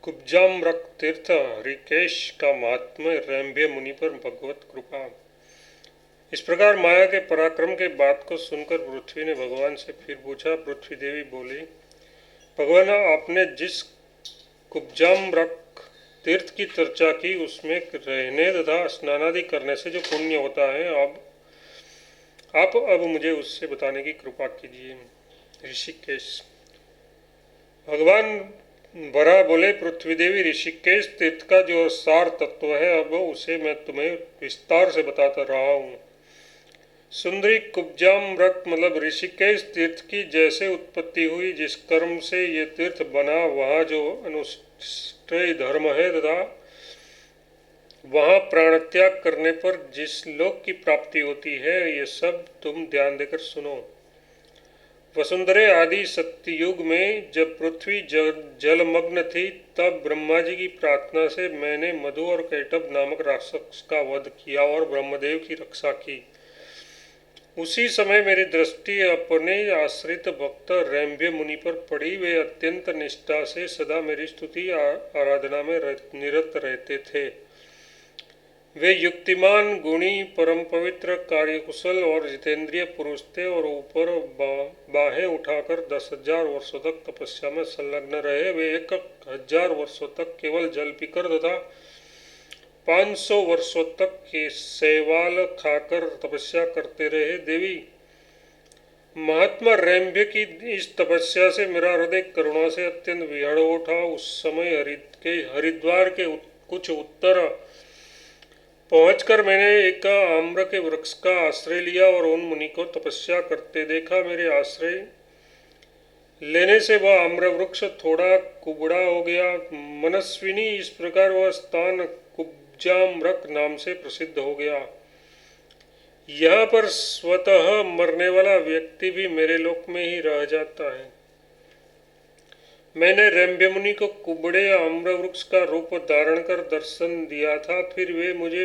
कुब्जाम्रक तीर्थ ऋषिकेश का महात्म्य रंभे मुनि पर भगवत कृपा। इस प्रकार माया के पराक्रम के बात को सुनकर पृथ्वी ने भगवान से फिर पूछा। पृथ्वी देवी बोली, भगवान आपने जिस कुब्जाम्रक तीर्थ की चर्चा की उसमें रहने तथा स्नानादि करने से जो पुण्य होता है आप अब मुझे उससे बताने की कृपा कीजिए। ऋषिकेश भगवान बरा बोले, पृथ्वी देवी ऋषिकेश तीर्थ का जो सार तत्व है अब उसे मैं तुम्हें विस्तार से बताता रहा हूँ। सुंदरी कुब्जाम्रक मतलब ऋषिकेश तीर्थ की जैसे उत्पत्ति हुई, जिस कर्म से ये तीर्थ बना, वहाँ जो अनुष्ठेय धर्म है तथा वहाँ प्राण त्याग करने पर जिस लोक की प्राप्ति होती है, ये सब तुम ध्यान देकर सुनो। वसुंधरे आदि सत्ययुग में जब पृथ्वी जलमग्न थी, तब ब्रह्मा जी की प्रार्थना से मैंने मधु और कैटभ नामक राक्षस का वध किया और ब्रह्मदेव की रक्षा की। उसी समय मेरी दृष्टि अपने आश्रित भक्त रंभे मुनि पर पड़ी। वे अत्यंत निष्ठा से सदा मेरी स्तुति आराधना में निरत रहते थे। वे युक्तिमान, गुणी, परम पवित्र, कार्यकुशल और जितेंद्रिय पुरुष थे और ऊपर बाहें उठाकर 10,000 वर्षों तक तपस्या में संलग्न रहे। वे 1,000 वर्षों तक केवल जल पीकर तथा 500 वर्षों तक के शैवाल खाकर तपस्या करते रहे। देवी, महात्मा रंभे की इस तपस्या से मेरा हृदय करुणा से अत्यंत विहड़ उठा। उस समय हरिद्वार के कुछ उत्तर पहुंचकर मैंने एक आम्र के वृक्ष का आश्रय लिया और उन मुनि को तपस्या करते देखा। मेरे आश्रय लेने से वह आम्र वृक्ष थोड़ा कुबड़ा हो गया। मनस्विनी, इस प्रकार वह स्थान कुब्जाम्रक नाम से प्रसिद्ध हो गया। यहाँ पर स्वतः मरने वाला व्यक्ति भी मेरे लोक में ही रह जाता है। मैंने रंभे मुनि को कुबड़े आम्र वृक्ष का रूप धारण कर दर्शन दिया था। फिर वे मुझे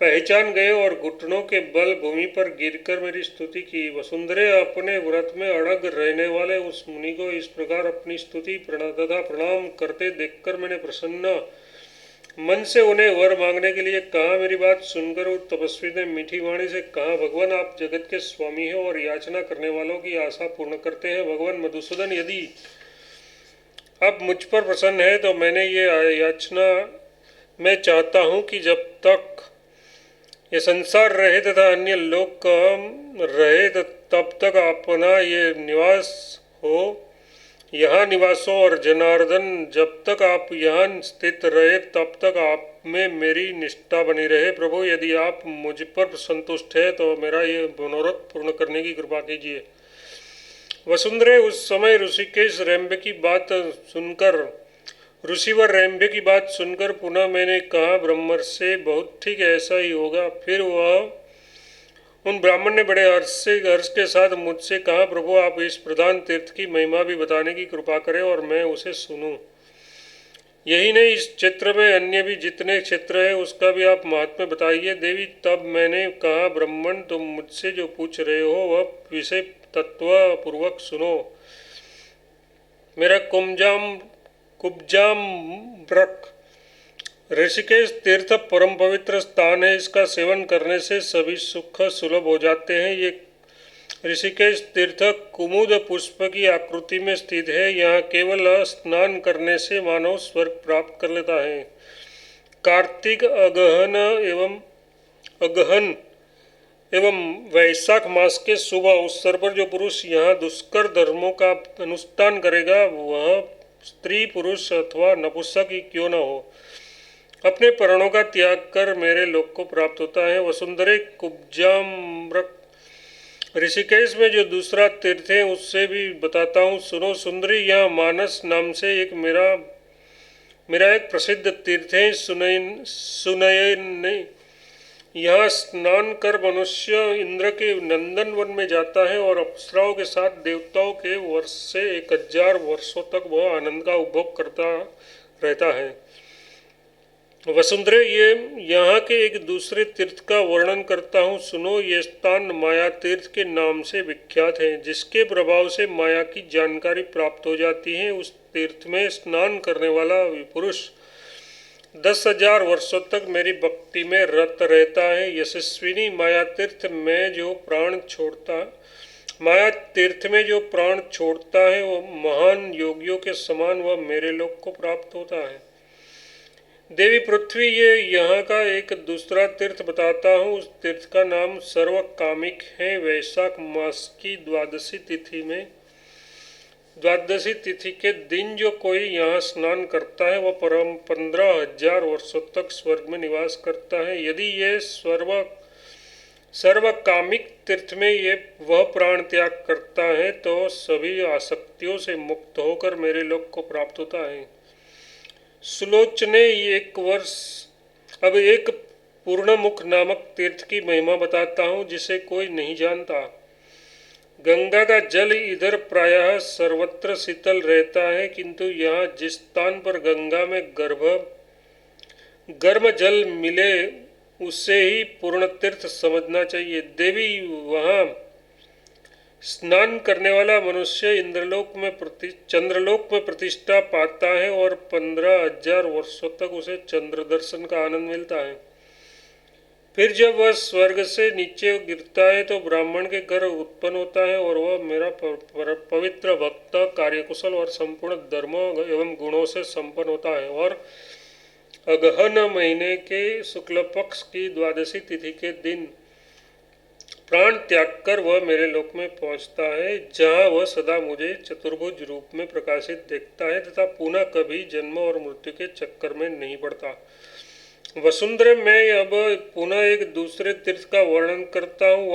पहचान गए और घुटनों के बल भूमि पर गिरकर मेरी स्तुति की। वसुंधरे, अपने व्रत में अड़ग रहने वाले उस मुनि को इस प्रकार अपनी स्तुति तथा प्रणाम करते देखकर मैंने प्रसन्न मन से उन्हें वर मांगने के लिए कहा। मेरी बात सुनकर उस तपस्वी ने मीठी वाणी से कहा, भगवान आप जगत के स्वामी हैं और याचना करने वालों की आशा पूर्ण करते हैं। भगवान मधुसूदन, यदि आप मुझ पर प्रसन्न है तो मैंने ये याचना मैं चाहता हूँ कि जब तक ये संसार रहे तथा अन्य लोक रहे तब तक अपना ये निवास हो, यहाँ निवास हो, और जनार्दन जब तक आप यहाँ स्थित रहे तब तक आप में मेरी निष्ठा बनी रहे। प्रभु, यदि आप मुझ पर संतुष्ट है तो मेरा ये मनोरथ पूर्ण करने की कृपा कीजिए। वसुंधरे, उस समय ऋषिकेश रंभे की बात सुनकर ऋषिवर रंभे की बात सुनकर पुनः मैंने कहा, ब्रह्मर से बहुत ठीक ऐसा ही होगा। फिर वह उन ब्राह्मण ने बड़े हर्ष के साथ मुझसे कहा, प्रभु आप इस प्रधान तीर्थ की महिमा भी बताने की कृपा करें और मैं उसे सुनूं। यही नहीं, इस क्षेत्र में अन्य भी जितने क्षेत्र है उसका भी आप महात्म्य बताइए। देवी, तब मैंने कहा, ब्राह्मण तुम मुझसे जो पूछ रहे हो वह विषय तत्व पूर्वक सुनो। मेरा कुब्जाम्रक ऋषिकेश तीर्थ परम पवित्र स्थान है। इसका सेवन करने से सभी सुख सुलभ हो जाते हैं। ये ऋषिकेश तीर्थ कुमुद पुष्प की आकृति में स्थित है। यहाँ केवल स्नान करने से मानव स्वर्ग प्राप्त कर लेता है। कार्तिक अगहन एवं वैशाख मास के शुभ अवसर पर जो पुरुष यहाँ दुष्कर धर्मों का अनुष्ठान करेगा, वह स्त्री पुरुष अथवा नपुंसक ही क्यों न हो, अपने प्राणों का त्याग कर मेरे लोक को प्राप्त होता है। वसुंधरे, कुब्जाम्रक ऋषिकेश में जो दूसरा तीर्थ है उससे भी बताता हूँ, सुनो। सुंदरी, यहाँ मानस नाम से एक मेरा एक प्रसिद्ध तीर्थ है। सुनयन, यहाँ स्नान कर मनुष्य इंद्र के नंदन वन में जाता है और अप्सराओं के साथ देवताओं के वर्ष से 1,000 वर्षों तक वह आनंद का उपभोग करता रहता है। वसुंधरे, ये यहाँ के एक दूसरे तीर्थ का वर्णन करता हूँ, सुनो। ये स्थान माया तीर्थ के नाम से विख्यात है, जिसके प्रभाव से माया की जानकारी प्राप्त हो जाती है। उस तीर्थ में स्नान करने वाला पुरुष 10,000 वर्षों तक मेरी भक्ति में रत रहता है। यशस्विनी, माया तीर्थ में जो प्राण छोड़ता है वो महान योगियों के समान वह मेरे लोक को प्राप्त होता है। देवी पृथ्वी, ये यहाँ का एक दूसरा तीर्थ बताता हूँ। उस तीर्थ का नाम सर्वकामिक है। वैशाख मास की द्वादशी तिथि के दिन जो कोई यहाँ स्नान करता है वह परम 15,000 वर्षों तक स्वर्ग में निवास करता है। यदि ये सर्वकामिक तीर्थ में ये वह प्राण त्याग करता है तो सभी आसक्तियों से मुक्त होकर मेरे लोक को प्राप्त होता है। सुलोचने, अब एक पूर्णमुख नामक तीर्थ की महिमा बताता हूँ जिसे कोई नहीं जानता। गंगा का जल इधर प्रायः सर्वत्र शीतल रहता है, किंतु यहाँ जिस स्थान पर गंगा में गर्म जल मिले उसे ही पूर्ण तीर्थ समझना चाहिए। देवी, वहाँ स्नान करने वाला मनुष्य चंद्रलोक में प्रतिष्ठा पाता है और 15,000 वर्षों तक उसे चंद्र दर्शन का आनंद मिलता है। फिर जब वह स्वर्ग से नीचे गिरता है तो ब्राह्मण के घर उत्पन्न होता है और वह मेरा पवित्र भक्त, कार्यकुशल और संपूर्ण धर्मों एवं गुणों से संपन्न होता है। और अगहन महीने के शुक्ल पक्ष की द्वादशी तिथि के दिन प्राण त्याग कर वह मेरे लोक में पहुंचता है, जहां वह सदा मुझे चतुर्भुज रूप में प्रकाशित देखता है तथा पुनः कभी जन्म और मृत्यु के चक्कर में नहीं पड़ता। वसुंधरा, मैं अब पुनः एक दूसरे तीर्थ का वर्णन करता हूँ।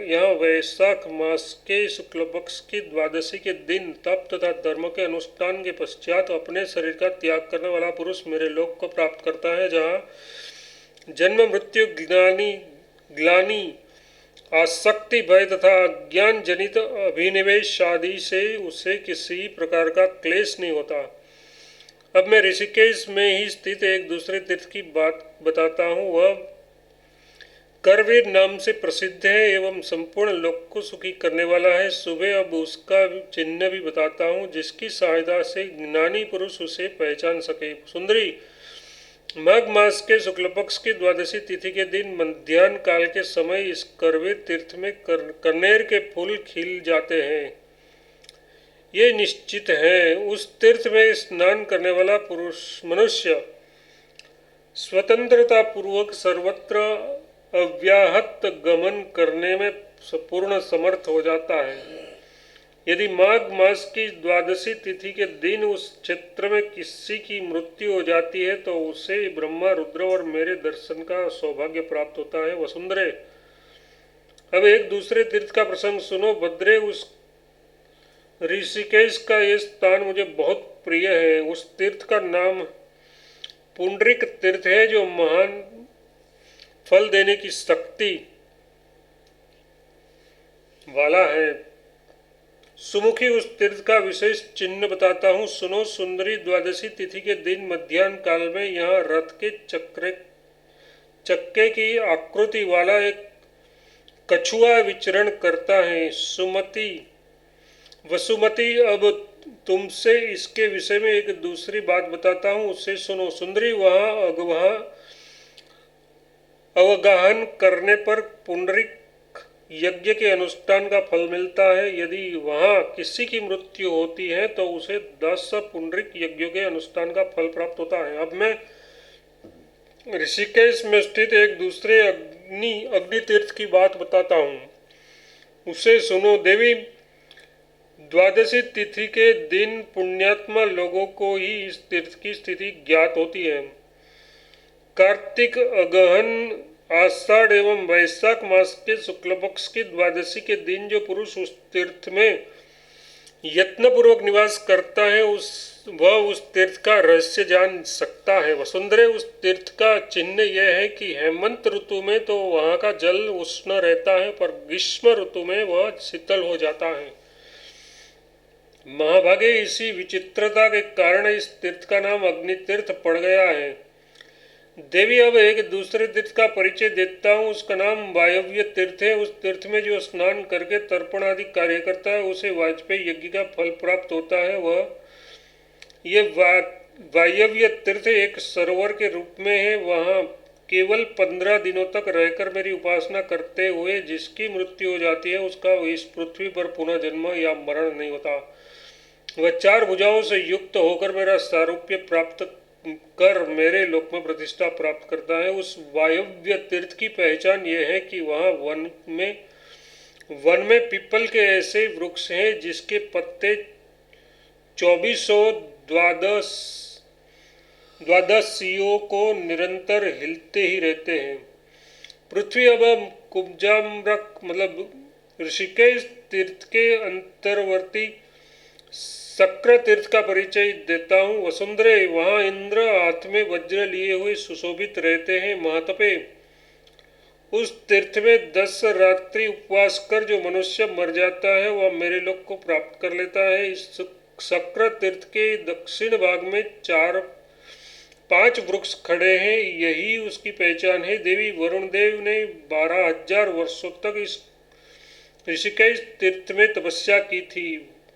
यहाँ वैशाख मास के शुक्ल पक्ष की द्वादशी के दिन तप तथा धर्म के अनुष्ठान के पश्चात अपने शरीर का त्याग करने वाला पुरुष मेरे लोक को प्राप्त करता है, जहाँ जन्म मृत्यु ग्लानि आसक्ति भय तथा अज्ञान जनित अभिनिवेश आदि से उसे किसी प्रकार का क्लेश नहीं होता। अब मैं ऋषिकेश में ही स्थित एक दूसरे तीर्थ की बात बताता हूँ। वह करवीर नाम से प्रसिद्ध है एवं संपूर्ण लोक को सुखी करने वाला है। सुबह अब उसका चिन्ह भी बताता हूँ, जिसकी सहायता से ज्ञानी पुरुष उसे पहचान सके। सुंदरी, माघ मास के शुक्ल पक्ष की द्वादशी तिथि के दिन मध्याह्न काल के समय इस करवीर तीर्थ में कनेर के फूल खिल जाते हैं। ये निश्चित है, उस तीर्थ में स्नान करने वाला मनुष्य स्वतंत्रता पूर्वक सर्वत्र अव्याहत गमन करने में पूर्ण समर्थ हो जाता है। यदि माघ मास की द्वादशी तिथि के दिन उस क्षेत्र में किसी की मृत्यु हो जाती है तो उसे ब्रह्मा, रुद्र और मेरे दर्शन का सौभाग्य प्राप्त होता है। वसुंधरे, अब एक दूसरे तीर्थ का प्रसंग सुनो। भद्रे, उस ऋषिकेश का ये स्थान मुझे बहुत प्रिय है। उस तीर्थ का नाम पुंडरिक तीर्थ है, जो महान फल देने की शक्ति वाला है। सुमुखी, उस तीर्थ का विशेष चिन्ह बताता हूँ, सुनो। सुंदरी, द्वादशी तिथि के दिन मध्याह्न काल में यहाँ रथ के चक्के की आकृति वाला एक कछुआ विचरण करता है। वसुमती, अब तुमसे इसके विषय में एक दूसरी बात बताता हूँ, उसे सुनो। सुंदरी, वहाँ अवगाहन करने पर पुंडरिक यज्ञ के अनुष्ठान का फल मिलता है। यदि वहाँ किसी की मृत्यु होती है तो उसे 10 पुंडरिक यज्ञों के अनुष्ठान का फल प्राप्त होता है। अब मैं ऋषिकेश में स्थित एक दूसरे अग्नि तीर्थ की बात बताता हूँ, उसे सुनो। देवी, द्वादशी तिथि के दिन पुण्यात्मा लोगों को ही इस तीर्थ की स्थिति ज्ञात होती है। कार्तिक, अगहन, आषाढ़ एवं वैशाख मास के शुक्ल पक्ष की द्वादशी के दिन जो पुरुष उस तीर्थ में यत्नपूर्वक निवास करता है वह उस तीर्थ का रहस्य जान सकता है। वसुंधरे, उस तीर्थ का चिन्ह यह है कि हेमंत ऋतु में तो वहाँ का जल उष्ण रहता है, पर ग्रीष्म ऋतु में वह शीतल हो जाता है। महाभागे, इसी विचित्रता के कारण इस तीर्थ का नाम अग्नि तीर्थ पड़ गया है। देवी, अब एक दूसरे तीर्थ का परिचय देता हूँ। उसका नाम वायव्य तीर्थ है। उस तीर्थ में जो स्नान करके तर्पण आदि कार्य करता है उसे वाजपेयी यज्ञ का फल प्राप्त होता है। वह ये वायव्य तीर्थ एक सरोवर के रूप में है। वहाँ केवल 15 दिनों तक रहकर मेरी उपासना करते हुए जिसकी मृत्यु हो जाती है उसका इस पृथ्वी पर पुनः जन्म या मरण नहीं होता। वह 4 भुजाओं से युक्त होकर मेरा सारूप्य प्राप्त कर मेरे लोक में प्रतिष्ठा प्राप्त करता है। उस वायव्य तीर्थ की पहचान यह है कि वहाँ वन में पीपल के ऐसे वृक्ष हैं जिसके पत्ते 2412 द्वादशियों को निरंतर हिलते ही रहते हैं। पृथ्वी अब कुब्जाम्रक मतलब ऋषिकेश तीर्थ के अंतर्वर्ती शक्र तीर्थ का परिचय देता हूँ। वसुंधरे, वहाँ इंद्र हाथ में वज्र लिए हुए सुशोभित रहते हैं। महातपे, उस तीर्थ में 10 रात्रि उपवास कर जो मनुष्य मर जाता है वह मेरे लोक को प्राप्त कर लेता है। इस शक्र तीर्थ के दक्षिण भाग में 5 वृक्ष खड़े हैं, यही उसकी पहचान है। देवी, वरुण देव ने 12,000 वर्षों तक इस ऋषिकेश तीर्थ में तपस्या की थी।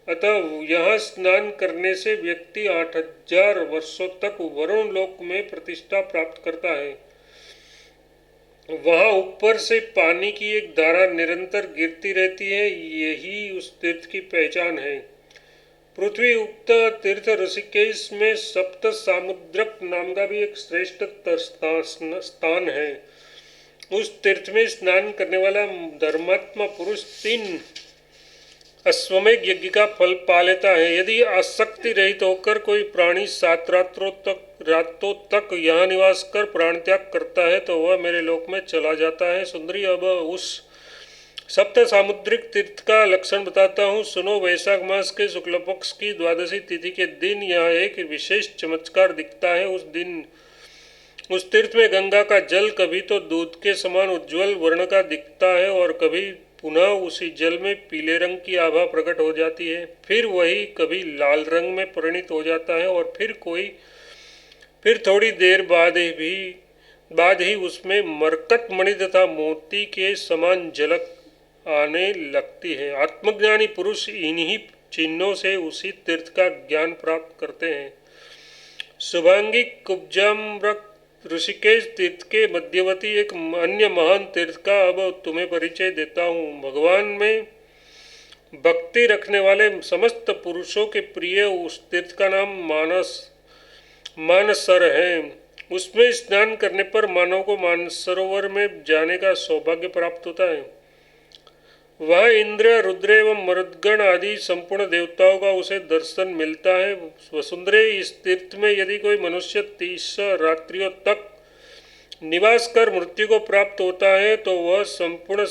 अतः यहाँ स्नान करने से व्यक्ति 8,000 वर्षों तक वरुण लोक में प्रतिष्ठा प्राप्त करता है। वहाँ ऊपर से पानी की एक धारा निरंतर गिरती रहती है, यही उस तीर्थ की पहचान है। पृथ्वी उक्त तीर्थ ऋषिकेश में सप्त सामुद्रक नाम का भी एक श्रेष्ठ स्थान है। उस तीर्थ में स्नान करने वाला धर्मात्मा पुरुष 3 अश्वमेघ यज्ञ का फल पा लेता है। यदि आसक्ति रहित होकर कोई प्राणी 7 रातों तक यहाँ निवास कर प्राण त्याग करता है तो वह मेरे लोक में चला जाता है। सुंदरी, अब उस सप्त सामुद्रिक तीर्थ का लक्षण बताता हूँ। सुनो, वैशाख मास के शुक्ल पक्ष की द्वादशी तिथि के दिन यहाँ एक विशेष चमत्कार दिखता है। उस दिन उस तीर्थ में गंगा का जल कभी तो दूध के समान उज्ज्वल वर्ण का दिखता है और कभी पुनः उसी जल में पीले रंग की आभा प्रकट हो जाती है। फिर वही कभी लाल रंग में परिणित हो जाता है और फिर थोड़ी देर बाद ही उसमें मरकत मणि तथा मोती के समान झलक आने लगती है। आत्मज्ञानी पुरुष इन्हीं चिन्हों से उसी तीर्थ का ज्ञान प्राप्त करते हैं। शुभांगी, कुब्जाम्रक ऋषिकेश तीर्थ के मध्यवर्ती एक अन्य महान तीर्थ का अब तुम्हें परिचय देता हूँ। भगवान में भक्ति रखने वाले समस्त पुरुषों के प्रिय उस तीर्थ का नाम मानसर है। उसमें स्नान करने पर मानव को मानसरोवर में जाने का सौभाग्य प्राप्त होता है। वह इंद्र, रुद्र एवं मरुद्गण आदि संपूर्ण देवताओं का उसे दर्शन मिलता है। वसुंधरे, इस तीर्थ में यदि कोई मनुष्य 30 रात्रियों तक निवास कर मृत्यु को प्राप्त होता है तो वह संपूर्ण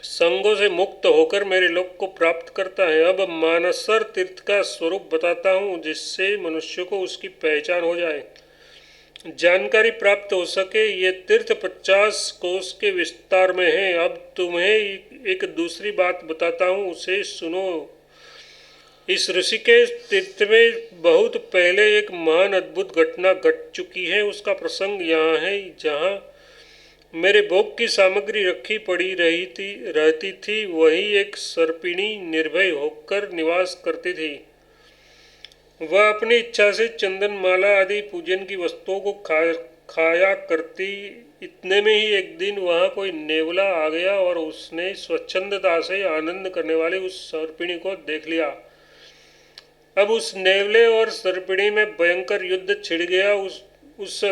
संगों से मुक्त होकर मेरे लोक को प्राप्त करता है। अब मानसर तीर्थ का स्वरूप बताता हूँ जिससे मनुष्य को उसकी पहचान हो जाए, जानकारी प्राप्त हो सके। ये तीर्थ 50 कोस के विस्तार में है। अब तुम्हें एक दूसरी बात बताता हूँ, उसे सुनो। इस ऋषिकेश तीर्थ में बहुत पहले एक महान अद्भुत घटना घट चुकी है। उसका प्रसंग यहाँ है। जहाँ मेरे भोग की सामग्री रखी पड़ी रहती थी वही एक सर्पिणी निर्भय होकर निवास करती थी। वह अपनी इच्छा से चंदन, माला आदि पूजन की वस्तुओं को खाया करती। इतने में ही एक दिन वहाँ कोई नेवला आ गया और उसने स्वच्छंदता से आनंद करने वाली उस सर्पिणी को देख लिया। अब उस नेवले और सर्पिणी में भयंकर युद्ध छिड़ गया। उस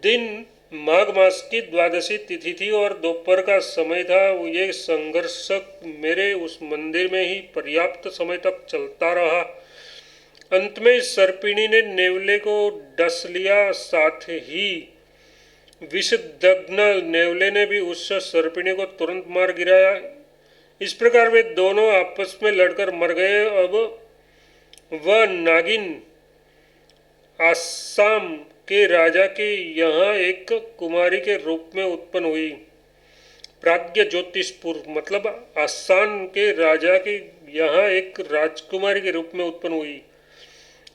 दिन माघ मास की द्वादशी तिथि थी और दोपहर का समय था। ये संघर्ष मेरे उस मंदिर में ही पर्याप्त समय तक चलता रहा। अंत में सर्पिणी ने नेवले को डस लिया, साथ ही विषदग्न नेवले ने भी उस सर्पिणी को तुरंत मार गिराया। इस प्रकार वे दोनों आपस में लड़कर मर गए। अब वह नागिन आसाम के राजा के यहाँ एक कुमारी के रूप में उत्पन्न हुई। प्राज्ञ ज्योतिषपुर मतलब आसाम के राजा के यहाँ एक राजकुमारी के रूप में उत्पन्न हुई।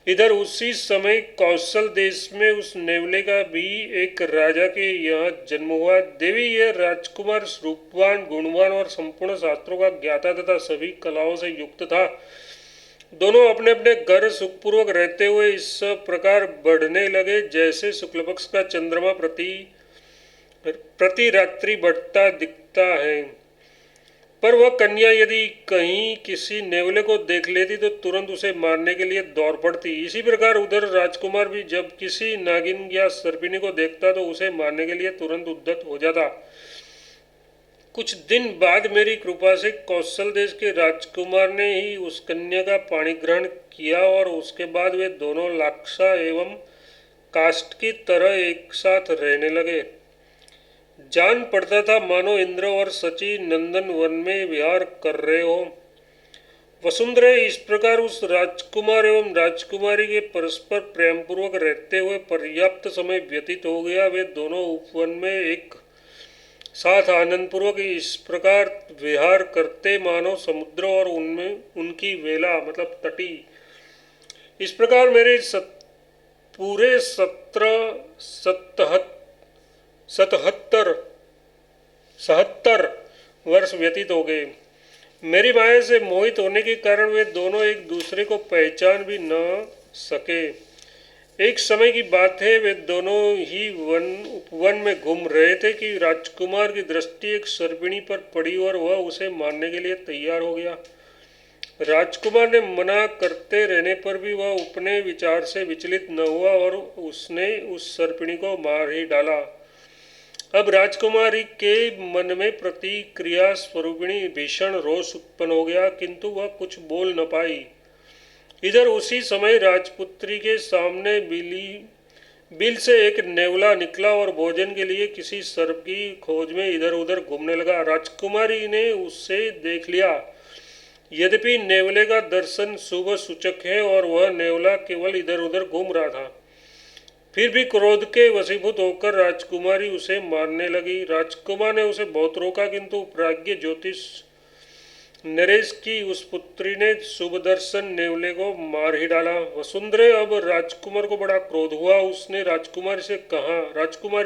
इधर उसी समय कौशल देश में उस नेवले का भी एक राजा के यहाँ जन्म हुआ। देवी यह राजकुमार रूपवान, गुणवान और संपूर्ण शास्त्रों का ज्ञाता तथा सभी कलाओं से युक्त था। दोनों अपने अपने घर सुखपूर्वक रहते हुए इस प्रकार बढ़ने लगे जैसे शुक्ल पक्ष का चंद्रमा प्रति रात्रि बढ़ता दिखता है। पर वह कन्या यदि कहीं किसी नेवले को देख लेती तो तुरंत उसे मारने के लिए दौड़ पड़ती। इसी प्रकार उधर राजकुमार भी जब किसी नागिन या सर्पिनी को देखता तो उसे मारने के लिए तुरंत उद्यत हो जाता। कुछ दिन बाद मेरी कृपा से कौशल देश के राजकुमार ने ही उस कन्या का पाणी ग्रहण किया और उसके बाद वे दोनों लाक्षा एवं काष्ठ की तरह एक साथ रहने लगे। जान पड़ता था मानो इंद्र और सची नंदन वन में विहार कर रहे हो। वसुंधरा इस प्रकार उस राजकुमार एवं राजकुमारी के परस्पर प्रेम पूर्वक रहते हुए पर्याप्त समय व्यतीत हो गया। वे दोनों उपवन में एक साथ आनंद पूर्वक इस प्रकार विहार करते मानो समुद्र और उनमें उनकी वेला मतलब तटी। इस प्रकार मेरे पूरे 77 वर्ष व्यतीत हो गए। मेरी माया से मोहित होने के कारण वे दोनों एक दूसरे को पहचान भी न सके। एक समय की बात है, वे दोनों ही उपवन में घूम रहे थे कि राजकुमार की दृष्टि एक सर्पिणी पर पड़ी और वह उसे मारने के लिए तैयार हो गया। राजकुमार ने मना करते रहने पर भी वह अपने विचार से विचलित न हुआ और उसने उस सर्पिणी को मार ही डाला। अब राजकुमारी के मन में प्रतिक्रिया स्वरूपिणी भीषण रोष उत्पन्न हो गया, किंतु वह कुछ बोल न पाई। इधर उसी समय राजपुत्री के सामने बिल से एक नेवला निकला और भोजन के लिए किसी सर्प की खोज में इधर उधर घूमने लगा। राजकुमारी ने उसे देख लिया। यद्यपि नेवले का दर्शन शुभ सूचक है और वह नेवला केवल इधर उधर घूम रहा था, फिर भी क्रोध के वशीभूत होकर राजकुमारी उसे मारने लगी। राजकुमार ने उसे बहुत रोका, किंतु प्राज्ञ ज्योतिष नरेश की उस पुत्री ने शुभ दर्शन नेवले को मार ही डाला। वसुंधरा अब राजकुमार को बड़ा क्रोध हुआ। उसने राजकुमारी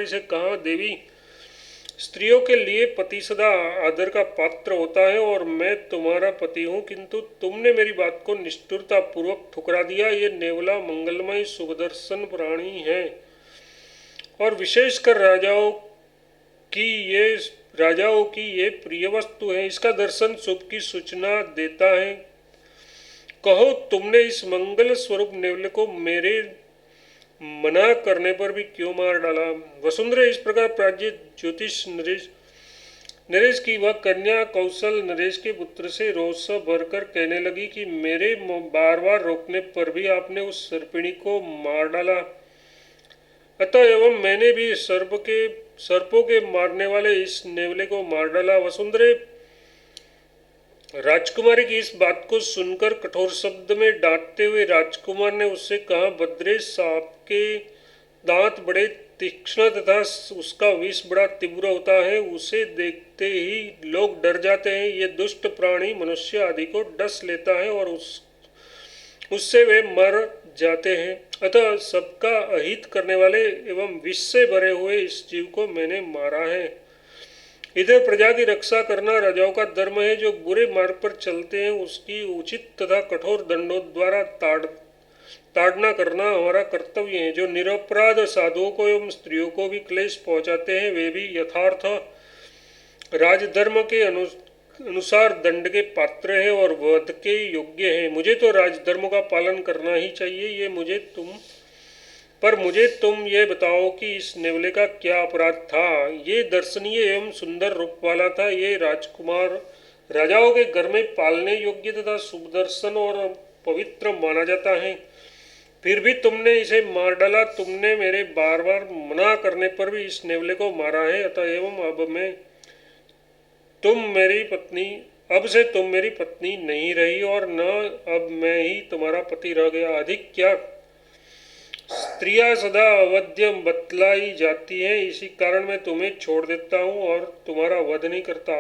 से कहा, देवी, स्त्रियों के लिए पति सदा आदर का पात्र होता है और मैं तुम्हारा पति हूँ, किंतु तुमने मेरी बात को निष्ठुरता पूर्वक ठुकरा दिया। ये नेवला मंगलमय शुभदर्शन प्राणी है और विशेषकर राजाओं की ये प्रिय वस्तु है। इसका दर्शन शुभ की सूचना देता है। कहो, तुमने इस मंगल स्वरूप नेवले को मेरे मना करने पर भी क्यों मार डाला? वसुंधरा इस प्रकार प्राज्ञ ज्योतिष नरेश की वह कन्या कौशल नरेश के पुत्र से रोष भरकर कहने लगी कि मेरे बार बार रोकने पर भी आपने उस सर्पिणी को मार डाला। अतः एवं मैंने भी सर्पों के मारने वाले इस नेवले को मार डाला। वसुंधरा राजकुमारी की इस बात को सुनकर कठोर शब्द में डांटते हुए राजकुमार ने उससे कहा, भद्रेश, सांप के दांत बड़े तीक्ष्ण तथा उसका विष बड़ा तीव्र होता है। उसे देखते ही लोग डर जाते हैं। ये दुष्ट प्राणी मनुष्य आदि को डस लेता है और उससे वे मर जाते हैं। अतः सबका अहित करने वाले एवं विष से भरे हुए इस जीव को मैंने मारा है। इधर प्रजा की रक्षा करना राजाओं का धर्म है। जो बुरे मार्ग पर चलते हैं उसकी उचित तथा कठोर दंडों द्वारा ताड़ना करना हमारा कर्तव्य है। जो निरपराध साधुओं को एवं स्त्रियों को भी क्लेश पहुंचाते हैं वे भी यथार्थ राजधर्म के अनुसार दंड के पात्र है और वध के योग्य है। मुझे तो राजधर्म का पालन करना ही चाहिए। मुझे तुम ये बताओ कि इस नेवले का क्या अपराध था? ये दर्शनीय एवं सुंदर रूप वाला था। ये राजकुमार राजाओं के घर में पालने योग्य तथा शुभ दर्शन और पवित्र माना जाता है, फिर भी तुमने इसे मार डाला। तुमने मेरे बार बार मना करने पर भी इस नेवले को मारा है। अतः एवं अब से तुम मेरी पत्नी नहीं रही और न अब मैं ही तुम्हारा पति रह गया। अधिक क्या, स्त्रियां सदा अवध्य बतलाई जाती हैं, इसी कारण मैं तुम्हें छोड़ देता हूँ और तुम्हारा वध नहीं करता।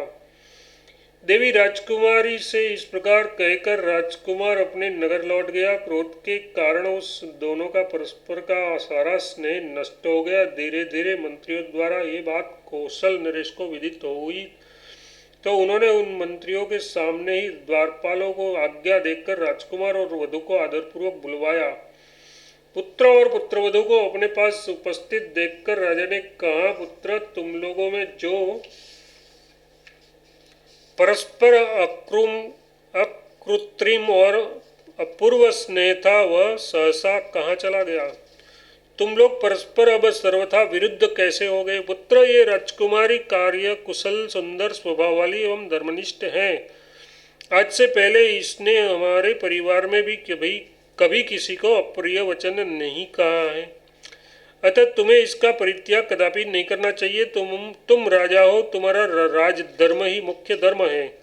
देवी राजकुमारी से इस प्रकार कहकर राजकुमार अपने नगर लौट गया। क्रोध के कारण उस दोनों का परस्पर का सारा स्नेह नष्ट हो गया। धीरे धीरे मंत्रियों द्वारा ये बात कौशल नरेश को विदित हुई, तो उन्होंने उन मंत्रियों के सामने ही द्वारपालों को आज्ञा देकर राजकुमार और वधु को आदरपूर्वक बुलवाया। पुत्र और पुत्रवधु को अपने पास उपस्थित देखकर राजा ने कहा, पुत्र, तुम लोगों में जो परस्पर अकृत्रिम और अपूर्व स्नेह था वह सहसा कहाँ चला गया? तुम लोग परस्पर अब सर्वथा विरुद्ध कैसे हो गए? पुत्र, ये राजकुमारी कार्य कुशल, सुंदर स्वभाव वाली एवं धर्मनिष्ठ है। आज से पहले इसने हमारे परिवार में भी कभी किसी को अप्रिय वचन नहीं कहा है, अतः तुम्हें इसका परित्याग कदापि नहीं करना चाहिए। तुम राजा हो, तुम्हारा राज धर्म ही मुख्य धर्म है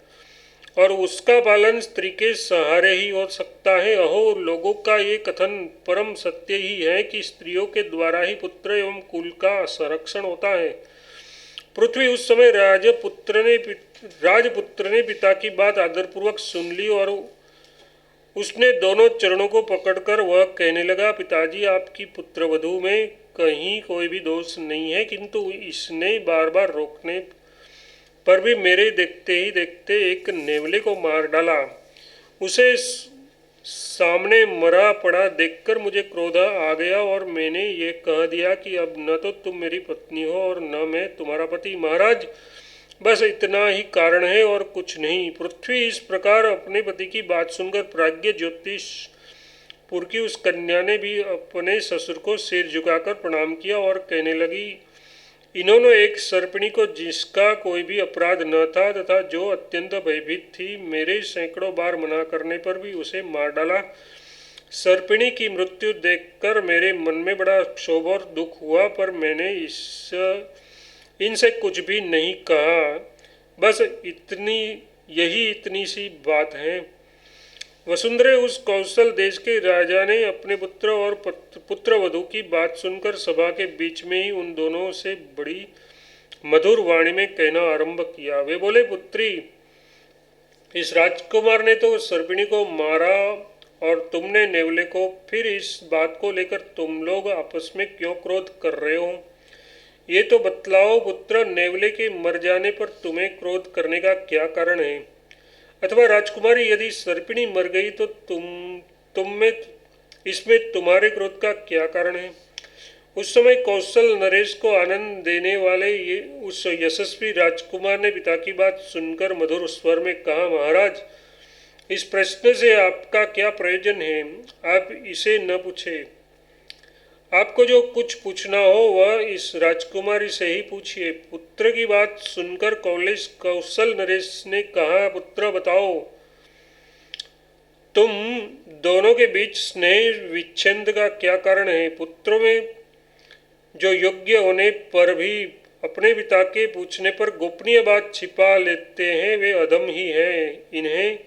और उसका पालन स्त्री के सहारे ही हो सकता है। अहो, लोगों का ये कथन परम सत्य ही है कि स्त्रियों के द्वारा ही पुत्र एवं कुल का संरक्षण होता है। पृथ्वी उस समय राजपुत्र ने पिता की बात आदरपूर्वक सुन ली और उसने दोनों चरणों को पकड़कर वह कहने लगा, पिताजी, आपकी पुत्रवधू में कहीं कोई भी दोष नहीं है, किंतु इसने बार बार रोकने पर भी मेरे देखते ही देखते एक नेवले को मार डाला। उसे सामने मरा पड़ा देखकर मुझे क्रोध आ गया और मैंने ये कह दिया कि अब न तो तुम मेरी पत्नी हो और न मैं तुम्हारा पति। महाराज, बस इतना ही कारण है और कुछ नहीं। पृथ्वी इस प्रकार अपने पति की बात सुनकर प्राज्ञ ज्योतिषपुर की उस कन्या ने भी अपने ससुर को सिर झुकाकर प्रणाम किया और कहने लगी, इन्होंने एक सर्पिणी को जिसका कोई भी अपराध न था तथा जो अत्यंत भयभीत थी, मेरे सैकड़ों बार मना करने पर भी उसे मार डाला। सर्पिणी की मृत्यु देखकर मेरे मन में बड़ा क्षोभ और दुख हुआ, पर मैंने इनसे कुछ भी नहीं कहा। बस इतनी सी बात है। वसुंधरे, उस कौशल देश के राजा ने अपने पुत्र और पुत्रवधू की बात सुनकर सभा के बीच में ही उन दोनों से बड़ी मधुर वाणी में कहना आरंभ किया। वे बोले, पुत्री, इस राजकुमार ने तो सर्पिणी को मारा और तुमने नेवले को। फिर इस बात को लेकर तुम लोग आपस में क्यों क्रोध कर रहे हो? ये तो बतलाओ पुत्र, नेवले के मर जाने पर तुम्हें क्रोध करने का क्या कारण है? अथवा राजकुमारी, यदि सर्पिणी मर गई तो तुम में इसमें तुम्हारे क्रोध का क्या कारण है? उस समय कौशल नरेश को आनंद देने वाले उस यशस्वी राजकुमार ने पिता की बात सुनकर मधुर स्वर में कहा, महाराज, इस प्रश्न से आपका क्या प्रयोजन है? आप इसे न पूछे। आपको जो कुछ पूछना हो वह इस राजकुमारी से ही पूछिए। पुत्र की बात सुनकर कौशल नरेश ने कहा, पुत्र, बताओ, तुम दोनों के बीच स्नेह विच्छेद का क्या कारण है? पुत्रों में जो योग्य होने पर भी अपने पिता के पूछने पर गोपनीय बात छिपा लेते हैं, वे अधम ही हैं।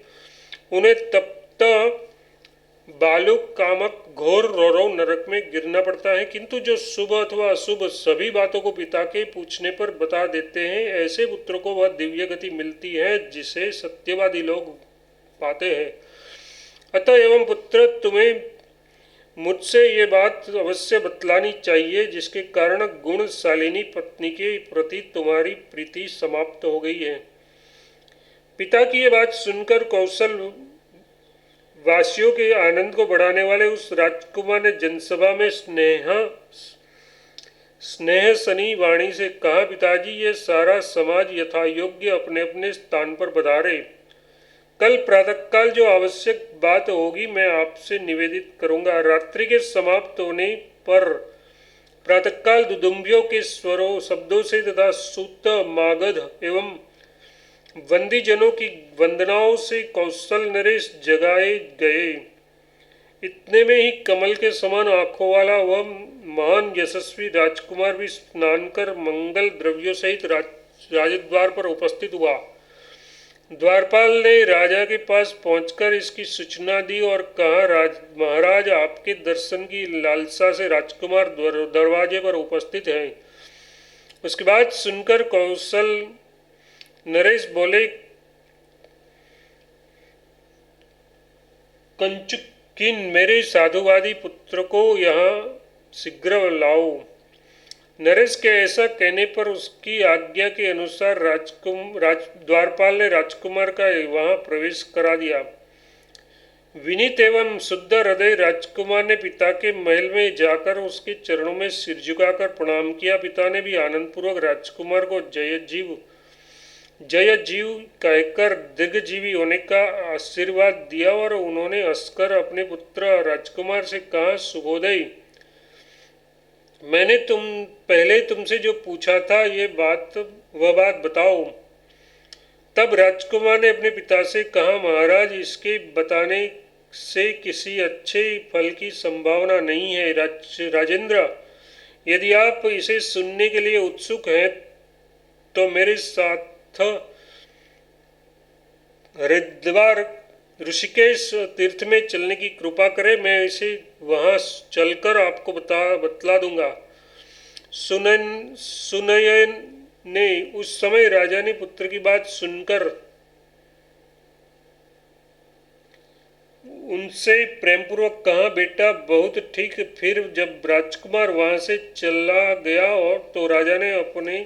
उन्हें तप्त बालुक कामक घोर रौरव नरक में गिरना पड़ता है, किंतु जो शुभ अथवा अशुभ सभी बातों को पिता के पूछने पर बता देते हैं, ऐसे पुत्र को वह दिव्य गति मिलती है जिसे सत्यवादी लोग पाते हैं। अतः एवं पुत्र, तुम्हें मुझसे ये बात अवश्य बतलानी चाहिए, जिसके कारण गुणशालिनी पत्नी के प्रति तुम्हारी प्रीति समाप्त हो गई है। पिता की ये बात सुनकर कौशल वासियों के आनंद को बढ़ाने वाले उस राजकुमार ने जनसभा में स्नेह सनी वाणी से कहा, पिताजी, ये सारा समाज यथा योग्य अपने अपने स्थान पर पधारे। कल प्रातःकाल जो आवश्यक बात होगी मैं आपसे निवेदित करूंगा। रात्रि के समाप्त होने पर प्रातःकाल दुदुम्बियों के शब्दों से तथा सूत मागध एवं वंदीजनों की वंदनाओं से कौशल नरेश जगाए गए। इतने में ही कमल के समान आंखों वाला वह महान यशस्वी राजकुमार भी स्नान कर मंगल द्रव्यों सहित राजद्वार पर उपस्थित हुआ। द्वारपाल ने राजा के पास पहुंचकर इसकी सूचना दी और कहा, महाराज, आपके दर्शन की लालसा से राजकुमार दरवाजे पर उपस्थित हैं। उसके बाद सुनकर कौशल नरेश बोले, कंचुकिन मेरे साधुवादी पुत्र को यहाँ शीघ्र लाओ। नरेश के ऐसा कहने पर उसकी आज्ञा के अनुसार द्वारपाल ने राजकुमार का वहां प्रवेश करा दिया। विनीत एवं शुद्ध हृदय राजकुमार ने पिता के महल में जाकर उसके चरणों में सिर झुकाकर प्रणाम किया। पिता ने भी आनंदपूर्वक राजकुमार को जय जीव कहकर दीर्घजीवी होने का आशीर्वाद दिया और उन्होंने हंसकर अपने पुत्र राजकुमार से कहा, शुभोदय। मैंने पहले तुमसे जो पूछा था वह बात बताओ। तब राजकुमार ने अपने पिता से कहा, महाराज, इसके बताने से किसी अच्छे फल की संभावना नहीं है। राजेंद्र, यदि आप इसे सुनने के लिए उत्सुक हैं तो मेरे साथ हरिद्वार ऋषिकेश तीर्थ में चलने की कृपा करें। मैं इसे वहां चलकर आपको बतला दूंगा। सुनयन ने उस समय राजा ने पुत्र की बात सुनकर उनसे प्रेमपूर्वक कहा, बेटा, बहुत ठीक। फिर जब राजकुमार वहां से चला गया और तो राजा ने अपने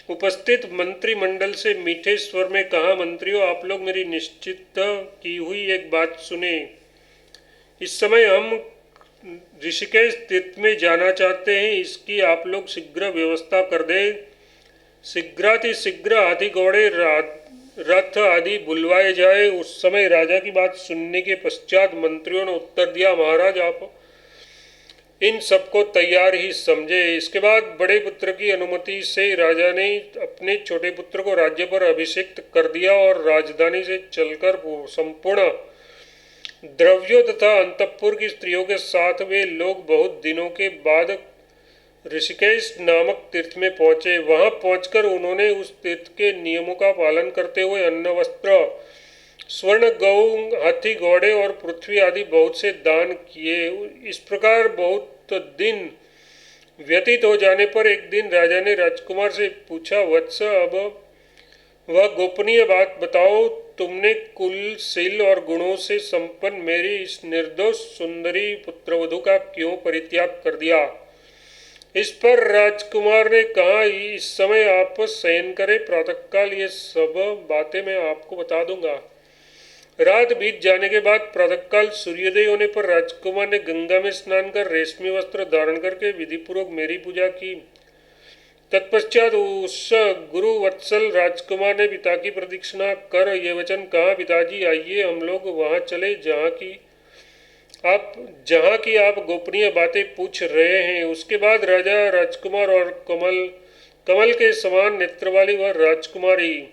उपस्थित मंत्रिमंडल से मीठे स्वर में कहा, मंत्रियों, आप लोग मेरी निश्चित की हुई एक बात सुने। इस समय हम ऋषिकेश तीर्थ में जाना चाहते हैं। इसकी आप लोग शीघ्र व्यवस्था कर दें। शीघ्र हाथी घोड़े रथ आदि बुलवाए जाए। उस समय राजा की बात सुनने के पश्चात मंत्रियों ने उत्तर दिया, महाराज, आप इन सबको तैयार ही समझे। इसके बाद बड़े पुत्र की अनुमति से राजा ने अपने छोटे पुत्र को राज्य पर अभिषिक्त कर दिया और राजधानी से चलकर संपूर्ण द्रव्यों तथा अंतःपुर की स्त्रियों के साथ वे लोग बहुत दिनों के बाद ऋषिकेश नामक तीर्थ में पहुंचे। वहां पहुंचकर उन्होंने उस तीर्थ के नियमों का पालन करते हुए अन्न, वस्त्र, स्वर्ण, गौ, हाथी घोड़े और पृथ्वी आदि बहुत से दान किए। इस प्रकार बहुत दिन व्यतीत हो जाने पर एक दिन राजा ने राजकुमार से पूछा, वत्स, अब वह गोपनीय बात बताओ, तुमने कुलशील और गुणों से संपन्न मेरी इस निर्दोष सुंदरी पुत्रवधू का क्यों परित्याग कर दिया? इस पर राजकुमार ने कहा, इस समय आप शयन करें, प्रातःकाल ये सब बातें मैं आपको बता दूंगा। रात बीत जाने के बाद प्रातःकाल सूर्योदय होने पर राजकुमार ने गंगा में स्नान कर रेशमी वस्त्र धारण करके विधिपूर्वक मेरी पूजा की। तत्पश्चात उस गुरु वत्सल राजकुमार ने पिता की प्रदक्षिणा कर ये वचन कहा, पिताजी, आइए हम लोग वहां चले जहाँ की आप गोपनीय बातें पूछ रहे हैं। उसके बाद राजा, राजकुमार और कमल के समान नेत्र वाली वह राजकुमारी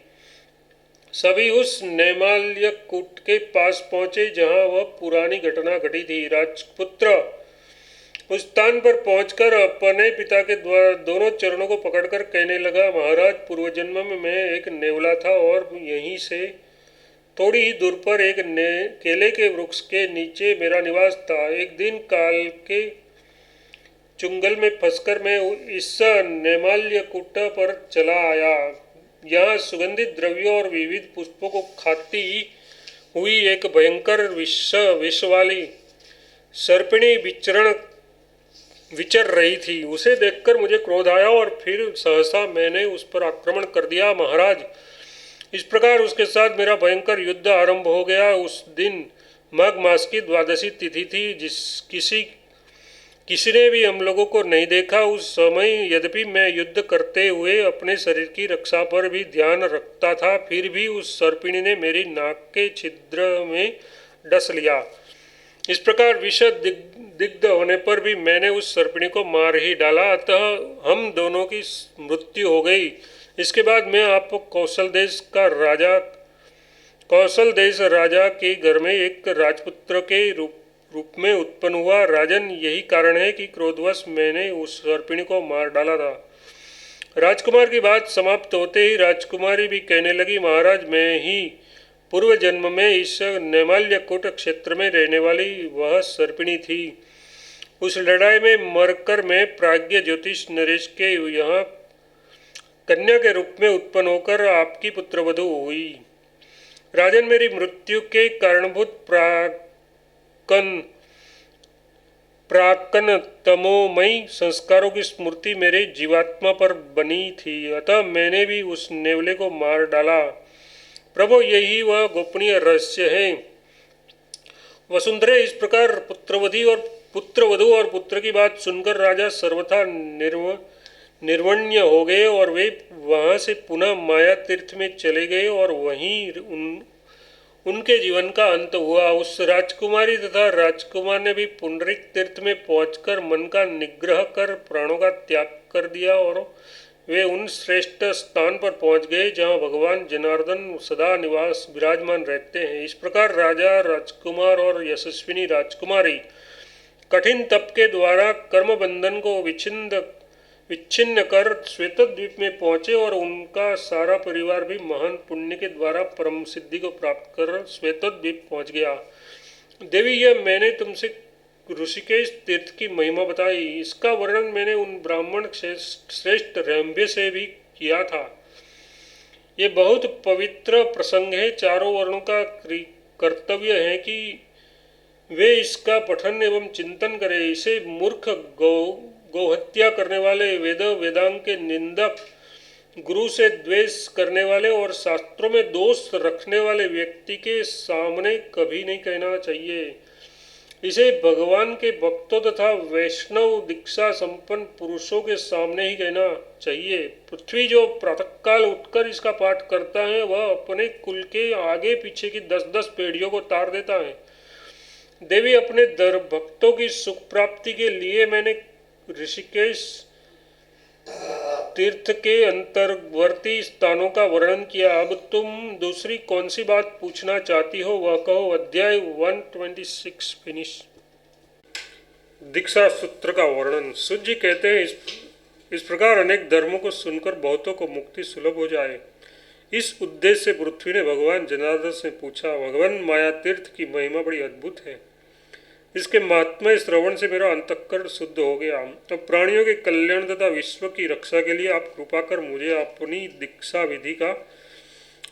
सभी उस नैमाल्य कूट के पास पहुंचे जहां वह पुरानी घटना घटी थी। राजपुत्र उस स्थान पर पहुंचकर अपने पिता के दोनों चरणों को पकड़कर कहने लगा, महाराज, पूर्व जन्म में मैं एक नेवला था और यहीं से थोड़ी ही दूर पर एक केले के वृक्ष के नीचे मेरा निवास था। एक दिन काल के चुंगल में फंसकर मैं इस नैमाल्य कूट पर चला आया। यहाँ सुगंधित द्रव्यों और विविध पुष्पों को खाती हुई एक भयंकर विष वाली सर्पिणी विचर रही थी। उसे देखकर मुझे क्रोध आया और फिर सहसा मैंने उस पर आक्रमण कर दिया। महाराज, इस प्रकार उसके साथ मेरा भयंकर युद्ध आरंभ हो गया। उस दिन माघ मास की द्वादशी तिथि थी। किसी ने भी हम लोगों को नहीं देखा। उस समय यद्यपि मैं युद्ध करते हुए अपने शरीर की रक्षा पर भी ध्यान रखता था, फिर भी उस सर्पिणी ने मेरी नाक के छिद्र में डस लिया। इस प्रकार विष दिग्ध होने पर भी मैंने उस सर्पिणी को मार ही डाला, अतः हम दोनों की मृत्यु हो गई। इसके बाद मैं आपको कौशल देश राजा के घर में एक राजपुत्र के रूप में उत्पन्न हुआ। राजन, यही कारण है कि क्रोधवश मैंने उस सर्पिणी को मार डाला था। राजकुमार की बात समाप्त होते ही राजकुमारी भी कहने लगी, महाराज, मैं ही पूर्व जन्म में इस नैमाल्यकूट क्षेत्र में रहने वाली वह सर्पिणी थी। उस लड़ाई में मरकर मैं प्राज्ञ ज्योतिष नरेश के यहाँ कन्या के रूप में उत्पन्न होकर आपकी पुत्रवधू हुई। राजन, मेरी मृत्यु के कारणभूत प्राक्कन तमोमयी संस्कारों की स्मृति मेरे जीवात्मा पर बनी थी, अतः मैंने भी उस नेवले को मार डाला। प्रभु, यही वह गोपनीय रहस्य है। वसुंधरे, इस प्रकार पुत्रवधू और पुत्र की बात सुनकर राजा सर्वथा निर्वण्य हो गए और वे वहां से पुनः माया तीर्थ में चले गए और वहीं उनके जीवन का अंत हुआ। उस राजकुमारी तथा राजकुमार ने भी पुंडरीक तीर्थ में पहुंचकर मन का निग्रह कर प्राणों का त्याग कर दिया और वे उन श्रेष्ठ स्थान पर पहुंच गए जहां भगवान जनार्दन सदा निवास विराजमान रहते हैं। इस प्रकार राजा, राजकुमार और यशस्विनी राजकुमारी कठिन तप के द्वारा कर्म बंधन को विच्छिन्न कर श्वेतद्वीप में पहुंचे और उनका सारा परिवार भी महान पुण्य के द्वारा परम सिद्धि को प्राप्त कर श्वेतद्वीप पहुंच गया। देवी, यह मैंने तुमसे ऋषिकेश तीर्थ की महिमा बताई। इसका वर्णन मैंने उन ब्राह्मण श्रेष्ठ रंभे से भी किया था। ये बहुत पवित्र प्रसंग है। चारों वर्णों का कर्तव्य है कि वे इसका पठन एवं चिंतन करें। इसे मूर्ख, गौहत्या करने वाले, वेदांग के निंदक, गुरु से द्वेष करने वाले और शास्त्रों में दोष रखने वाले व्यक्ति के सामने कभी नहीं कहना चाहिए। इसे भगवान के भक्तों तथा वैष्णव दीक्षा संपन्न पुरुषों के सामने ही कहना चाहिए। पृथ्वी जो प्रातःकाल उठकर इसका पाठ करता है वह अपने कुल के आगे पीछे की 10-10 पीढ़ियों को तार देता है। देवी, अपने भक्तों की सुख प्राप्ति के लिए मैंने ऋषिकेश तीर्थ के अंतर्वर्ती स्थानों का वर्णन किया। अब तुम दूसरी कौन सी बात पूछना चाहती हो वह कहो। अध्याय 126 फिनिश। दीक्षा सूत्र का वर्णन। सूत जी कहते हैं, इस प्रकार अनेक धर्मों को सुनकर बहुतों को मुक्ति सुलभ हो जाए, इस उद्देश्य से पृथ्वी ने भगवान जनार्दन से पूछा। भगवान माया तीर्थ की महिमा बड़ी अद्भुत है। इसके महात्म्य श्रवण से मेरा अंतःकरण शुद्ध हो गया। अब प्राणियों के कल्याण तथा विश्व की रक्षा के लिए आप कृपा कर मुझे अपनी दीक्षा विधि का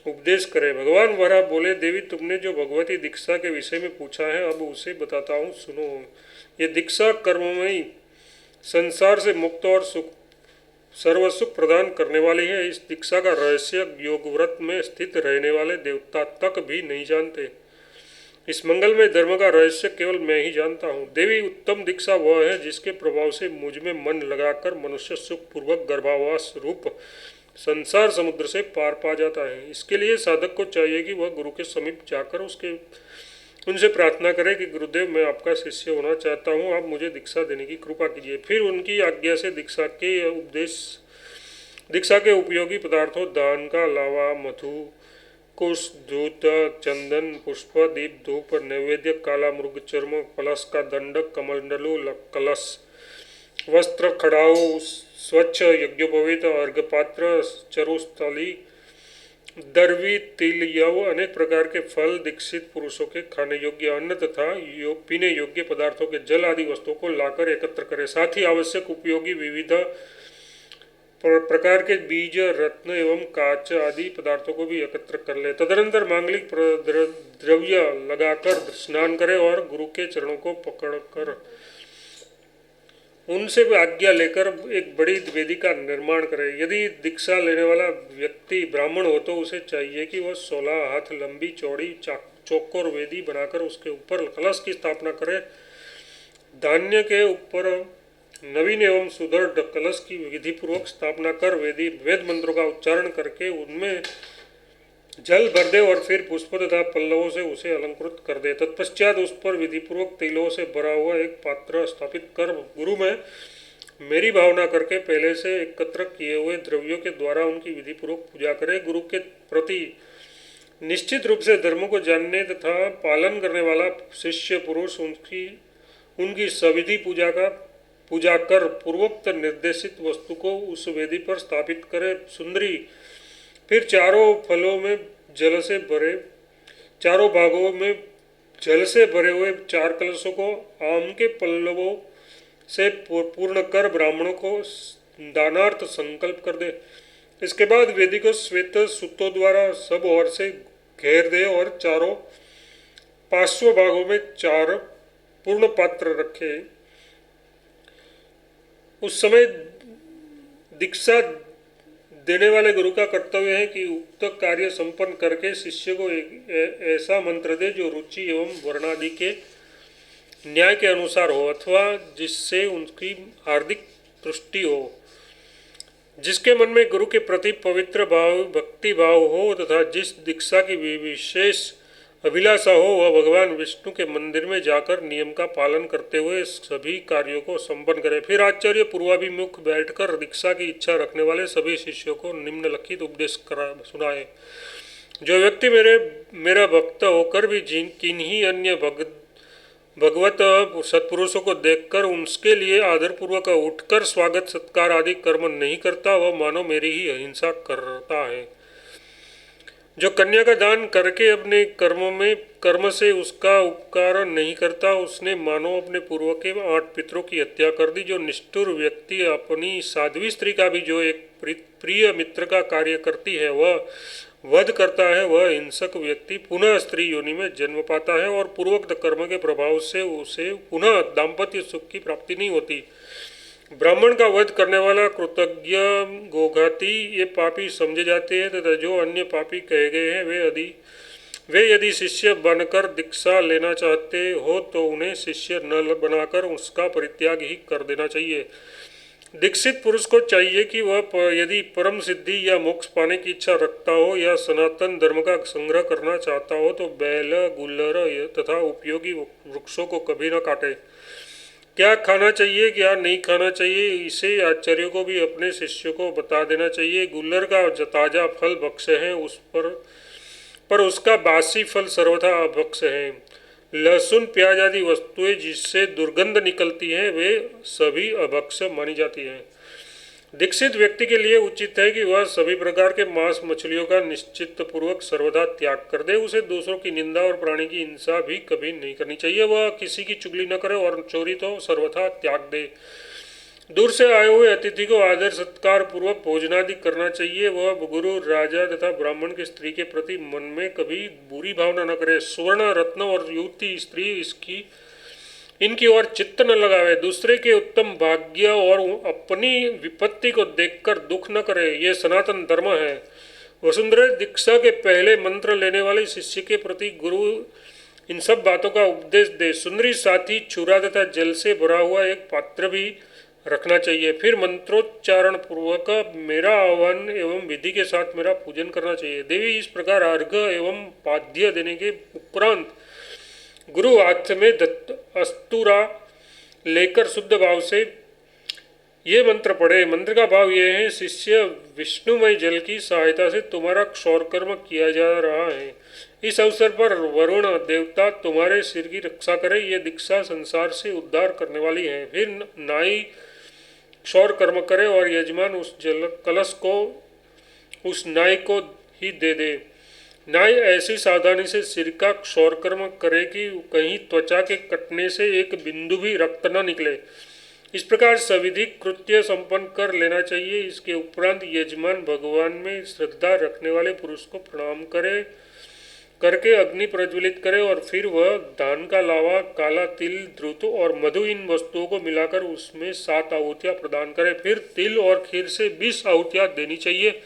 उपदेश करें। भगवान वराह बोले, देवी, तुमने जो भगवती दीक्षा के विषय में पूछा है अब उसे बताता हूँ, सुनो। ये दीक्षा कर्ममयी, संसार से मुक्त और सर्व सुख प्रदान करने वाली है। इस दीक्षा का रहस्य योग व्रत में स्थित रहने वाले देवता तक भी नहीं जानते। इस मंगलमय धर्म का रहस्य केवल मैं ही जानता हूँ। देवी, उत्तम दीक्षा वह है जिसके प्रभाव से मुझ में मन लगाकर मनुष्य सुख पूर्वक गर्भावास रूप संसार समुद्र से पार पा जाता है। इसके लिए साधक को चाहिए कि वह गुरु के समीप जाकर उनसे प्रार्थना करे कि गुरुदेव, मैं आपका शिष्य होना चाहता हूँ, आप मुझे दीक्षा देने की कृपा कीजिए। फिर उनकी आज्ञा से दीक्षा के उपयोगी पदार्थों दान का लावा, मधु, कुश, दूध, चंदन, पुष्प, दीप, धूप, नैवेद्य, काला मृग चर्म, कलश का दंडक, कमंडलू, कलश, वस्त्र, खड़ाऊ, स्वच्छ यज्ञोपवीत, अर्घपात्र, चरुस्थली, दर्वी, तिल, यव, अनेक प्रकार के फल, दीक्षित पुरुषों के खाने योग्य अन्न तथा पीने योग्य पदार्थों के जल आदि वस्तुओं को लाकर एकत्र करें। साथ ही आवश्यक उपयोगी विविध प्रकार के बीज, रत्न एवं कांच आदि पदार्थों को भी एकत्र कर ले। तदनंतर मांगलिक द्रव्य लगाकर स्नान करें और गुरु के चरणों को पकड़कर उनसे भी आज्ञा लेकर एक बड़ी वेदी का निर्माण करे। यदि दीक्षा लेने वाला व्यक्ति ब्राह्मण हो तो उसे चाहिए कि वह 16 हाथ लंबी चौड़ी चौकोर वेदी बनाकर उसके ऊपर कलश की स्थापना करे। धान्य के ऊपर नवीन एवं सुदृढ़ कलश की विधि पूर्वक स्थापना कर वेद मंत्रों का उच्चारण करके उनमें जल भर दे और फिर पुष्प तथा पल्लवों से उसे अलंकृत कर दे। तत्पश्चात उस पर विधिपूर्वक तिलों से भरा हुआ एक पात्र स्थापित कर गुरु में मेरी भावना करके पहले से एकत्र किए हुए द्रव्यों के द्वारा उनकी विधिपूर्वक पूजा करे। गुरु के प्रति निश्चित रूप से धर्म को जानने तथा पालन करने वाला शिष्य पुरुष उनकी सविधि पूजा कर पूर्वोक्त निर्देशित वस्तु को उस वेदी पर स्थापित करे। सुंदरी, फिर चारों भागों में जल से भरे हुए 4 कलशों को आम के पल्लवों से पूर्ण कर ब्राह्मणों को दानार्थ संकल्प कर दे। इसके बाद वेदी को श्वेत सूतों द्वारा सब ओर से घेर दे और चारों पार्श्व भागों में 4 पूर्ण पात्र रखे। उस समय दीक्षा देने वाले गुरु का कर्तव्य है कि उक्त कार्य संपन्न करके शिष्य को एक ऐसा मंत्र दे जो रुचि एवं वर्णादि के न्याय के अनुसार हो, अथवा जिससे उनकी हार्दिक तुष्टि हो, जिसके मन में गुरु के प्रति पवित्र भाव भक्ति भाव हो तथा जिस दीक्षा की विशेष अभिलाषा हो, वह भगवान विष्णु के मंदिर में जाकर नियम का पालन करते हुए सभी कार्यों को संपन्न करे। फिर आचार्य पूर्वाभिमुख बैठकर दीक्षा की इच्छा रखने वाले सभी शिष्यों को निम्नलिखित उपदेश सुनाए। जो व्यक्ति मेरा भक्त होकर भी किन्हीं अन्य भगवत सत्पुरुषों को देखकर उनके लिए आदरपूर्वक उठकर स्वागत सत्कार आदि कर्म नहीं करता, वह मानो मेरी ही अहिंसा करता है। जो कन्या का दान करके अपने कर्म से उसका उपकार नहीं करता, उसने मानो अपने पूर्व के 8 पितरों की हत्या कर दी। जो निष्ठुर व्यक्ति अपनी साध्वी स्त्री का भी जो एक प्रिय मित्र का कार्य करती है वह वध करता है, वह हिंसक व्यक्ति पुनः स्त्री योनि में जन्म पाता है और पूर्वोक्त कर्म के प्रभाव से उसे पुनः दाम्पत्य सुख की प्राप्ति नहीं होती। ब्राह्मण का वध करने वाला कृतज्ञ गोघाती ये पापी समझे जाते हैं तथा जो अन्य पापी कहे गए हैं वे यदि शिष्य बनकर दीक्षा लेना चाहते हो तो उन्हें शिष्य न बनाकर उसका परित्याग ही कर देना चाहिए। दीक्षित पुरुष को चाहिए कि वह यदि परम सिद्धि या मोक्ष पाने की इच्छा रखता हो या सनातन धर्म का संग्रह करना चाहता हो तो बैल गुल्लर तथा उपयोगी वृक्षों को कभी न काटे। क्या खाना चाहिए क्या नहीं खाना चाहिए इसे आचार्यों को भी अपने शिष्यों को बता देना चाहिए। गुल्लर का ताज़ा फल भक्ष्य है, उस पर उसका बासी फल सर्वथा अभक्ष्य है। लहसुन प्याज आदि वस्तुएं जिससे दुर्गंध निकलती हैं वे सभी अभक्ष्य मानी जाती हैं। दीक्षित व्यक्ति के लिए उचित है कि वह सभी प्रकार के मांस मछलियों का निश्चित पूर्वक सर्वदा त्याग कर दे। उसे दूसरों की निंदा और प्राणी की हिंसा भी कभी नहीं करनी चाहिए। वह किसी की चुगली न करे और चोरी तो सर्वथा त्याग दे। दूर से आए हुए अतिथि को आदर सत्कार पूर्वक भोजनादि करना चाहिए। वह गुरु राजा तथा ब्राह्मण की स्त्री के प्रति मन में कभी बुरी भावना न करे। स्वर्ण रत्न और युवती स्त्री इनकी ओर चित्त न लगावे। दूसरे के उत्तम भाग्य और अपनी विपत्ति को देखकर दुख न करे, ये सनातन धर्म है। वसुंधरा दीक्षा के पहले मंत्र लेने वाले शिष्य के प्रति गुरु इन सब बातों का उपदेश दे। सुंदरी साथी चूरा तथा जल से भरा हुआ एक पात्र भी रखना चाहिए। फिर मंत्रोच्चारण पूर्वक मेरा आह्वान एवं विधि के साथ मेरा पूजन करना चाहिए। देवी इस प्रकार अर्घ्य एवं पाद्य देने के उपरांत गुरु हाथ में अस्तूरा लेकर शुद्ध भाव से ये मंत्र पढ़े। मंत्र का भाव ये है, शिष्य विष्णुमय जल की सहायता से तुम्हारा क्षौर कर्म किया जा रहा है। इस अवसर पर वरुण देवता तुम्हारे सिर की रक्षा करे। ये दीक्षा संसार से उद्धार करने वाली है। फिर नाई क्षौर कर्म करे और यजमान उस जल कलश को उस नाई को ही दे दे। नाई ऐसी सावधानी से सिर का क्षौर कर्म करे कि कहीं त्वचा के कटने से एक बिंदु भी रक्त न निकले। इस प्रकार सविधि कृत्य संपन्न कर लेना चाहिए। इसके उपरांत यजमान भगवान में श्रद्धा रखने वाले पुरुष को प्रणाम करके अग्नि प्रज्वलित करे और फिर वह धान का लावा, काला तिल, द्रुत और मधु इन वस्तुओं को मिलाकर उसमें 7 आहुतियाँ प्रदान करे। फिर तिल और खीर से 20 आहुतियाँ देनी चाहिए।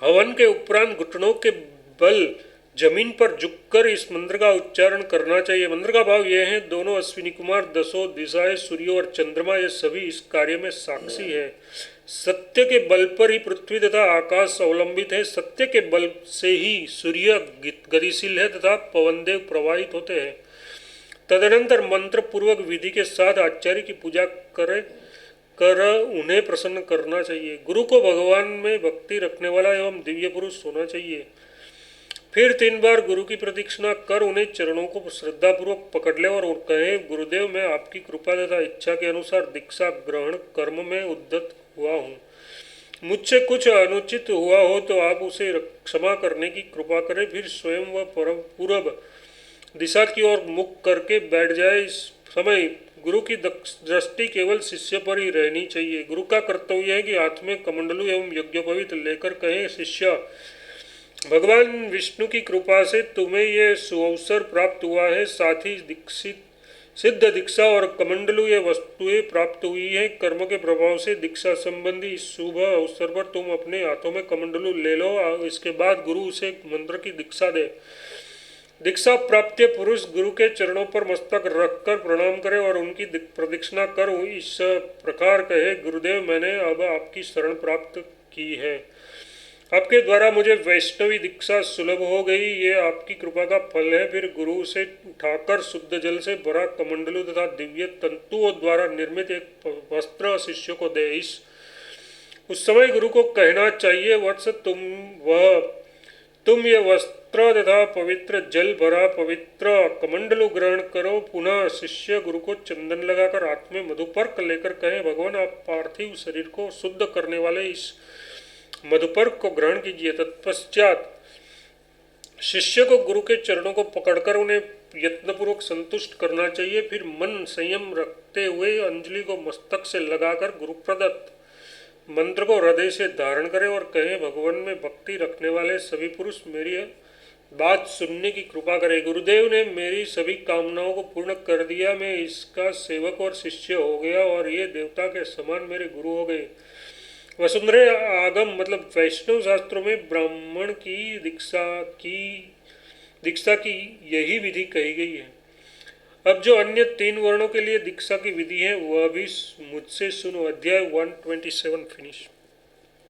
हवन के उपरांत घुटनों के बल जमीन पर झुककर इस मंत्र का उच्चारण करना चाहिए। मंत्र का भाव यह है, दोनों अश्विनी कुमार, 10 दिशाएं, सूर्य और चंद्रमा ये सभी इस कार्य में साक्षी है। सत्य के बल पर ही पृथ्वी तथा आकाश अवलंबित है। सत्य के बल से ही सूर्य गतिशील है तथा पवनदेव प्रवाहित होते हैं। तदनंतर मंत्र पूर्वक विधि के साथ आचार्य की पूजा कर उन्हें प्रसन्न करना चाहिए। गुरु को भगवान में भक्ति रखने वाला एवं दिव्य पुरुष होना चाहिए। फिर 3 बार गुरु की प्रदक्षिणा कर उन्हें चरणों को श्रद्धापूर्वक पकड़ ले और कहे, गुरुदेव मैं आपकी कृपा तथा इच्छा के अनुसार दीक्षा ग्रहण कर्म में उद्यत हुआ हूँ। मुझसे कुछ अनुचित हुआ हो तो आप उसे क्षमा करने की कृपा करें। फिर स्वयं वह पूर्व दिशा की ओर मुख करके बैठ जाए। इस समय गुरु की दृष्टि केवल शिष्य पर ही रहनी चाहिए। गुरु का कर्तव्य है कि हाथ में कमंडलू एवं यज्ञोपवीत लेकर कहें, शिष्य भगवान विष्णु की कृपा से तुम्हें यह सुअवसर प्राप्त हुआ है। साथ ही दीक्षित सिद्ध दीक्षा और कमंडलू ये वस्तुएं प्राप्त हुई हैं। कर्म के प्रभाव से दीक्षा संबंधी शुभ अवसर पर तुम अपने हाथों में कमंडलू ले लो। इसके बाद गुरु उसे मंत्र की दीक्षा दे। दीक्षा प्राप्त पुरुष गुरु के चरणों पर मस्तक रखकर प्रणाम करे और उनकी प्रदक्षिणा कर इस प्रकार कहे, गुरुदेव मैंने अब आपकी शरण प्राप्त की है। आपके द्वारा मुझे वैष्णवी दीक्षा सुलभ हो गई, ये आपकी कृपा का फल है। फिर गुरु से उठाकर शुद्ध जल से भरा कमंडलू तथा दिव्य तंतुओं द्वारा निर्मित एक वस्त्र शिष्य को दे। उस समय गुरु को कहना चाहिए, वत्स तुम ये वस्त्र तथा पवित्र जल भरा पवित्र कमंडलू ग्रहण करो। पुनः शिष्य गुरु को चंदन लगाकर हाथ में मधुपर्क लेकर कहे, भगवान आप पार्थिव शरीर को शुद्ध करने वाले इस मधुपर्क को ग्रहण कीजिए। तत्पश्चात शिष्य को गुरु के चरणों को पकड़कर उन्हें यत्नपूर्वक संतुष्ट करना चाहिए। फिर मन संयम रखते हुए अंजलि को मस्तक से लगाकर गुरु प्रदत्त मंत्र को हृदय से धारण करें और कहें, भगवान में भक्ति रखने वाले सभी पुरुष मेरी बात सुनने की कृपा करें। गुरुदेव ने मेरी सभी कामनाओं को पूर्ण कर दिया, मैं इसका सेवक और शिष्य हो गया और ये देवता के समान मेरे गुरु हो गए। वसुंधरे आगम मतलब वैष्णव शास्त्रों में ब्राह्मण की दीक्षा की यही विधि कही गई है। अब जो अन्य 3 वर्णों के लिए दीक्षा की विधि है वह भी मुझसे सुनो। अध्याय 127 फिनिश।